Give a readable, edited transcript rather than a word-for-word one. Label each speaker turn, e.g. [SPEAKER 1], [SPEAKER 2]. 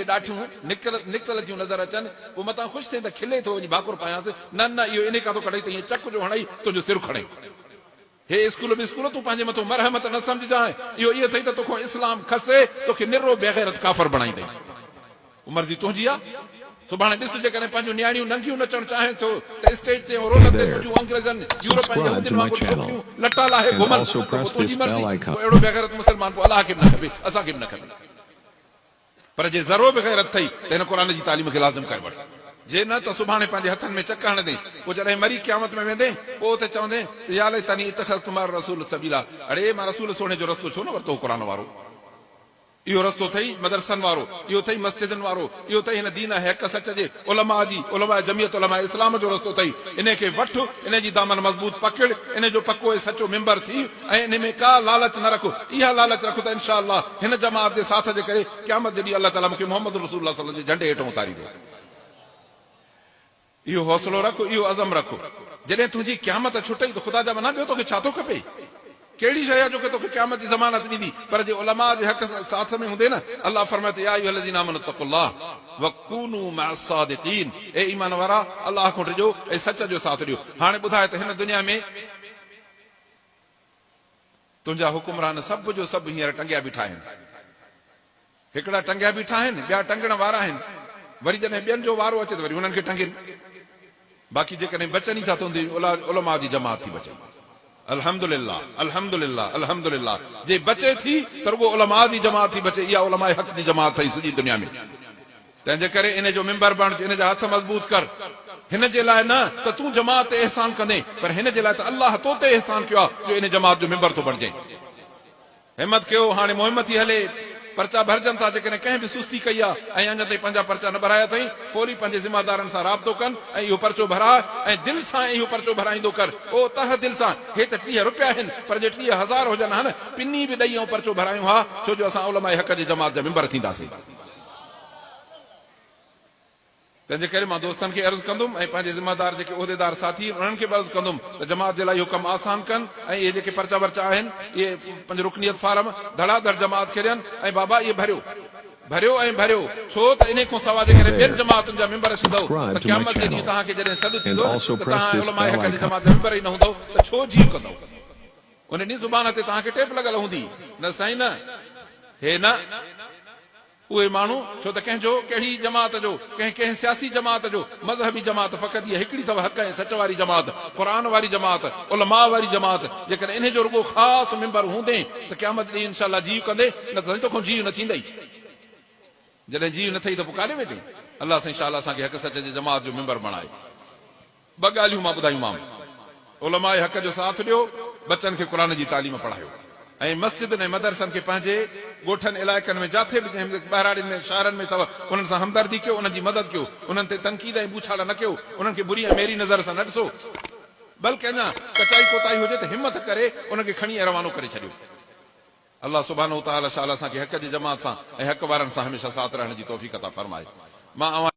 [SPEAKER 1] ॾाठियूं निकतल थियूं नज़र अचनि पोइ मथां ख़ुशि थिए त खिले थो वञी भाकुर पायांसि न न इहो इन खां थो कढई त ईअं चक जो हणई तुंहिंजो सिर खणे हे स्कूल स्कूल तूं पंहिंजे मथां मरहमत न सम्झजांइ इहो इहो अथई त तोखां इस्लाम खसे तोखे निरो बेग़ैरत काफ़र बणाईंदई मर्ज़ी तुंहिंजी आहे सुभाणे ॾिस जेकॾहिं पंहिंजूं नियाणियूं नंढियूं नचणु चाहे थो त स्टेज ते रोड ते तुंहिंजूं अंग्रेज़नि यूरोपनि यहूदियुनि वांगुरु छोकिरियूं लटा लाहे घुमनि तुंहिंजी मर्ज़ी अहिड़ो बेग़ैरत मुस्लमान पोइ अलाह खे बि न खपे असांखे बि न खपे पर जे ज़रो बेग़ैरत थई त हिन क़ुर जी तालीम खे लाज़िम करे वठ जे न त सुभाणे पंहिंजे हथनि में चक हणंदे पोइ जॾहिं मरी क़यामत में वेंदे पोइ त चवंदे या लैतनी इत्तख़ज़्तु रसूल सबीला अड़े मां रसूल सोणे जो रस्तो छो न वरितो क़ुर वारो इहो रस्तो अथई मदरसनि वारो इहो अथई मस्जिदनि वारो इहो अथई हिन दीन हक़ सच जे उलमा जी उलमा जमियत उलमा इस्लाम जो रस्तो अथई इन खे वठ इन जी दामन मज़बूत पकड़ इन जो पको ऐं सचो मेंबर थी ऐं इन में का लालच न रखो इहा लालच रखो त इंशा अल्लाह हिन जमात जे साथ जे करे क़यामत जॾहिं अल्लाह ताला मूंखे मोहम्मद रसूलुल्लाह सल्लल्लाहु अलैहि वसल्लम जे झंडे हेठों उतारींदो इहो हौसलो रखो इहो अज़म रखो जॾहिं तुंहिंजी क़यामत छुटई त ख़ुदा जा मना ॿियो तोखे छा थो खपे कहिड़ी शइ आहे जो की तोखे क़यामत जी ज़मानत ॾींदी पर जे उलमा जे हक़ साथ में हूंदे न अल्लाह फरमाए थो या अय्युहल्लज़ीना आमनू तक़ुल्लाह वकूनू मअस्सादिक़ीन ए ईमान वारा अल्लाह खां डिजो ऐं सच जो साथ ॾियो हाणे ॿुधाए त हिन दुनिया में तुंहिंजा हुकुमरान सभु जो सभु हींअर टंगिया बीठा आहिनि हिकिड़ा टंगिया बीठा आहिनि ॿिया टंगण वारा आहिनि वरी जॾहिं ॿियनि जो वारो अचे त वरी हुननि खे टंगिनि बाक़ी जेकॾहिं बचनि ई था तुंहिंजी उलमा जी जमात थी बचे अल्हम्दुलिल्लाह अल्हम्दुलिल्लाह अल्हम्दुलिल्लाह जे बचे थी त रुगो उलमा जी जमात थी बचे इहा उलमा हक़ जी जमात थई सॼी दुनिया में तंहिंजे करे इन जो मेंबर बण इन जा हथ मज़बूत कर हिन जे लाइ न त तूं जमात ते एहसान कंदे पर हिन जे लाइ त अल्लाह तो ते एहसान कयो आहे जो इन जमात जो मेंबर थो बणिजे हिम्मत कयो हाणे मुहिम थी हले पर्चा भरजनि था जेकॾहिं कंहिं बि सुस्ती कई आहे ऐं अञा ताईं पंहिंजा पर्चा न भराया अथई फौरी पंहिंजे ज़िम्मेदारनि सां राब्तो कनि ऐं इहो पर्चो भरा ऐं दिलि सां इहो पर्चो भराईंदो कर ओ तह दिलि सां हे त 30 रुपया आहिनि पर जे 30,000 हुजनि हा न पिनी बि ॾेई ऐं पर्चो भरायूं हा छो जो असां उलमा हक़ जी जमात जा मेंबर थींदासीं तंहिंजे करे मां दोस्तनि खे अर्ज़ु कंदुमि ऐं पंहिंजे ज़िम्मेदार जेके उहिदेदार साथी उन्हनि खे बि अर्ज़ु कंदुमि त जमात जे लाइ इहो कमु आसान कनि ऐं इहे जेके पर्चा वर्चा आहिनि इहे पंहिंजो रुकनियत फार्म धड़ाधड़ जमात खे ॾियनि ऐं बाबा इहे भरियो ऐं भरियो छो त इन खां सवाइ जेकॾहिं ॿियनि जमातुनि जा मेंबर थींदव त क़यामत जे ॾींहुं तव्हांखे जॾहिं सॾु थींदो त तव्हां उलमा हक़ जी जमात जा मेंबर ई न हूंदव त छो जीउ कंदव उन ॾींहुं ज़ुबान ते तव्हांखे टेप लॻल हूंदी न साईं न हे न उहे माण्हू छो त कंहिंजो कहिड़ी जमात जो कंहिं सियासी जमात जो मज़हबी जमात फ़क़ति इहा हिकिड़ी अथव हक़ ऐं सच वारी जमात क़ुर वारी जमात उलमा वारी जमात जेकॾहिं इन जो रुगो ख़ासि मेंबर हूंदे त क़यामत ॾींहुं इंशाअल्लाह जीउ कंदे न त तोखां जीउ न थींदई जॾहिं जीउ न थई त पोइ काॾे वेंदे अल्लाह सां इंशाअल्लाह असांखे हक़ सच जी जमात जो मेंबर बणाए ॿ ॻाल्हियूं मां ॿुधायूंमांव उलमा हक़ जो साथ ॾियो बचनि खे क़ुर जी तालीम पढ़ायो ऐं मस्जिदनि ऐं मदरसनि खे पंहिंजे ॻोठनि इलाइक़नि में जिथे बि ॿाहिराड़ियुनि में शहरनि में अथव उन्हनि सां हमदर्दी कयो उन्हनि जी मदद कयो उन्हनि ते तनक़ीद ऐं बूछाड़ न कयो उन्हनि खे बुरी ऐं मेरी नज़र सां न ॾिसो बल्कि अञा कचाई कोताही हुजे त हिमत करे उनखे खणी रवानो करे छॾियो अल्लाह सुब्हानहू तआला असांखे हक़ जी जमात सां ऐं हक़ वारनि सां हमेशह साथ रहण जी तौफ़ीक़ अता फरमाए मां